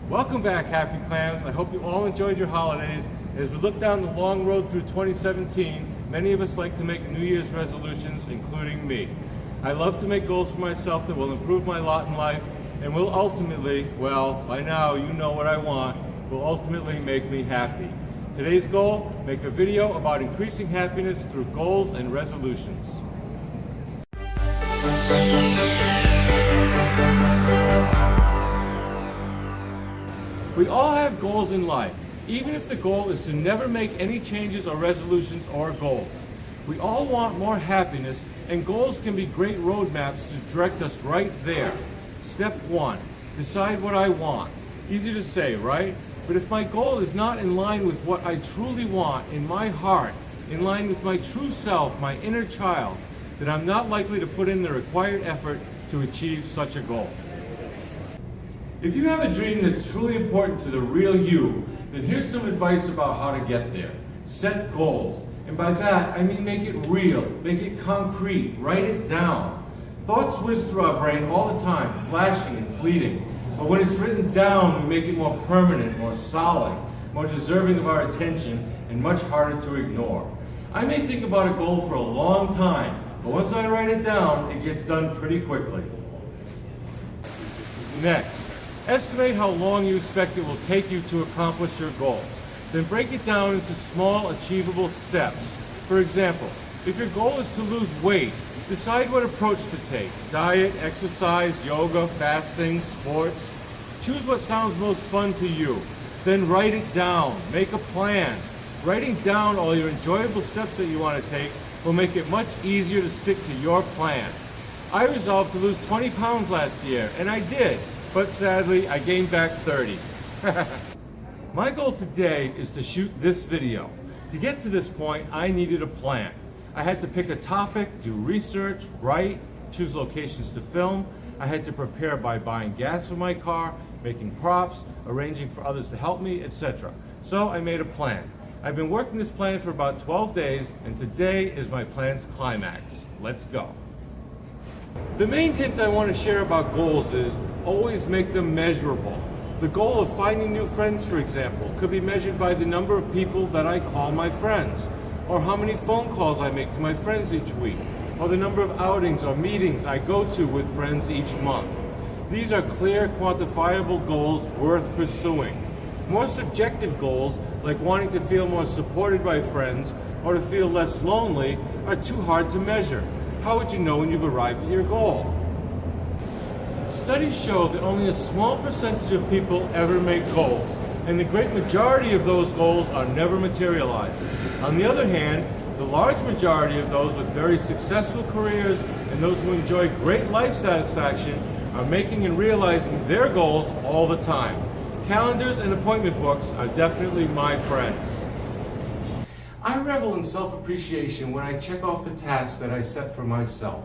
Welcome back, Happy Clams. I hope you all enjoyed your holidays. As we look down the long road through 2017, many of us like to make New Year's resolutions, including me. I love to make goals for myself that will improve my lot in life and will ultimately, well, by now you know what I want, will ultimately make me happy. Today's goal, make a video about increasing happiness through goals and resolutions. We all have goals in life, even if the goal is to never make any changes or resolutions or goals. We all want more happiness, and goals can be great roadmaps to direct us right there. Step 1, decide what I want. Easy to say, right? But if my goal is not in line with what I truly want in my heart, in line with my true self, my inner child, then I'm not likely to put in the required effort to achieve such a goal. If you have a dream that's truly important to the real you, then here's some advice about how to get there. Set goals. And by that, I mean make it real, make it concrete, write it down. Thoughts whiz through our brain all the time, flashing and fleeting. But when it's written down, we make it more permanent, more solid, more deserving of our attention, and much harder to ignore. I may think about a goal for a long time, but once I write it down, it gets done pretty quickly. Next. Estimate how long you expect it will take you to accomplish your goal. Then break it down into small, achievable steps. For example, if your goal is to lose weight, decide what approach to take. Diet, exercise, yoga, fasting, sports. Choose what sounds most fun to you. Then write it down. Make a plan. Writing down all your enjoyable steps that you want to take will make it much easier to stick to your plan. I resolved to lose 20 pounds last year, and I did. But sadly, I gained back 30. My goal today is to shoot this video. To get to this point, I needed a plan. I had to pick a topic, do research, write, choose locations to film. I had to prepare by buying gas for my car, making props, arranging for others to help me, etc. So I made a plan. I've been working this plan for about 12 days, and today is my plan's climax. Let's go. The main hint I want to share about goals is always make them measurable. The goal of finding new friends, for example, could be measured by the number of people that I call my friends, or how many phone calls I make to my friends each week, or the number of outings or meetings I go to with friends each month. These are clear, quantifiable goals worth pursuing. More subjective goals, like wanting to feel more supported by friends or to feel less lonely, are too hard to measure. How would you know when you've arrived at your goal? Studies show that only a small percentage of people ever make goals, and the great majority of those goals are never materialized. On the other hand, the large majority of those with very successful careers and those who enjoy great life satisfaction are making and realizing their goals all the time. Calendars and appointment books are definitely my friends. I revel in self-appreciation when I check off the tasks that I set for myself.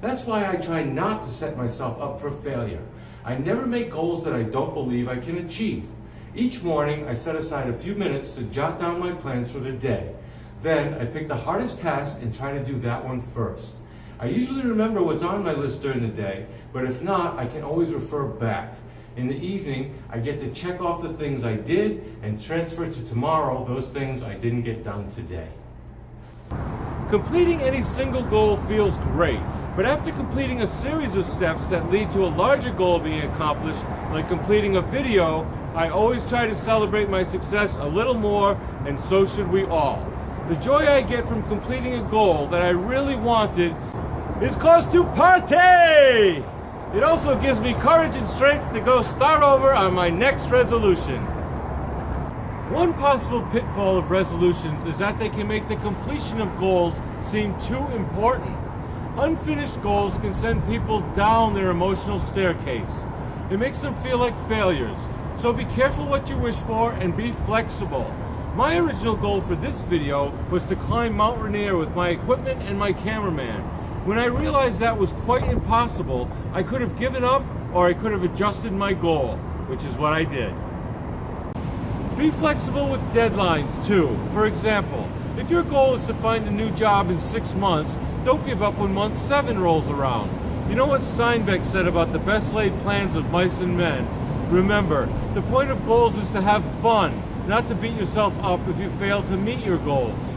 That's why I try not to set myself up for failure. I never make goals that I don't believe I can achieve. Each morning, I set aside a few minutes to jot down my plans for the day. Then, I pick the hardest task and try to do that one first. I usually remember what's on my list during the day, but if not, I can always refer back. In the evening, I get to check off the things I did and transfer to tomorrow those things I didn't get done today. Completing any single goal feels great, but after completing a series of steps that lead to a larger goal being accomplished, like completing a video, I always try to celebrate my success a little more, and so should we all. The joy I get from completing a goal that I really wanted is cause to party! It also gives me courage and strength to go start over on my next resolution. One possible pitfall of resolutions is that they can make the completion of goals seem too important. Unfinished goals can send people down their emotional staircase. It makes them feel like failures. So be careful what you wish for and be flexible. My original goal for this video was to climb Mount Rainier with my equipment and my cameraman. When I realized that was quite impossible, I could have given up or I could have adjusted my goal, which is what I did. Be flexible with deadlines too. For example, if your goal is to find a new job in 6 months, don't give up when month 7 rolls around. You know what Steinbeck said about the best laid plans of mice and men? Remember, the point of goals is to have fun, not to beat yourself up if you fail to meet your goals.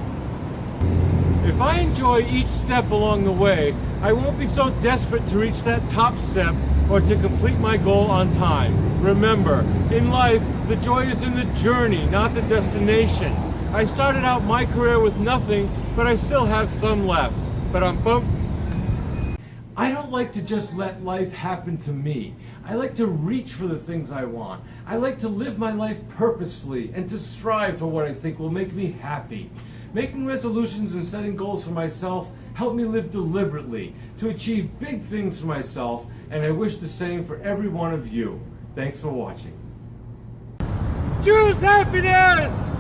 If I enjoy each step along the way, I won't be so desperate to reach that top step or to complete my goal on time. Remember, in life, the joy is in the journey, not the destination. I started out my career with nothing, but I still have some left. I don't like to just let life happen to me. I like to reach for the things I want. I like to live my life purposefully and to strive for what I think will make me happy. Making resolutions and setting goals for myself help me live deliberately, to achieve big things for myself, and I wish the same for every one of you. Thanks for watching. Choose happiness!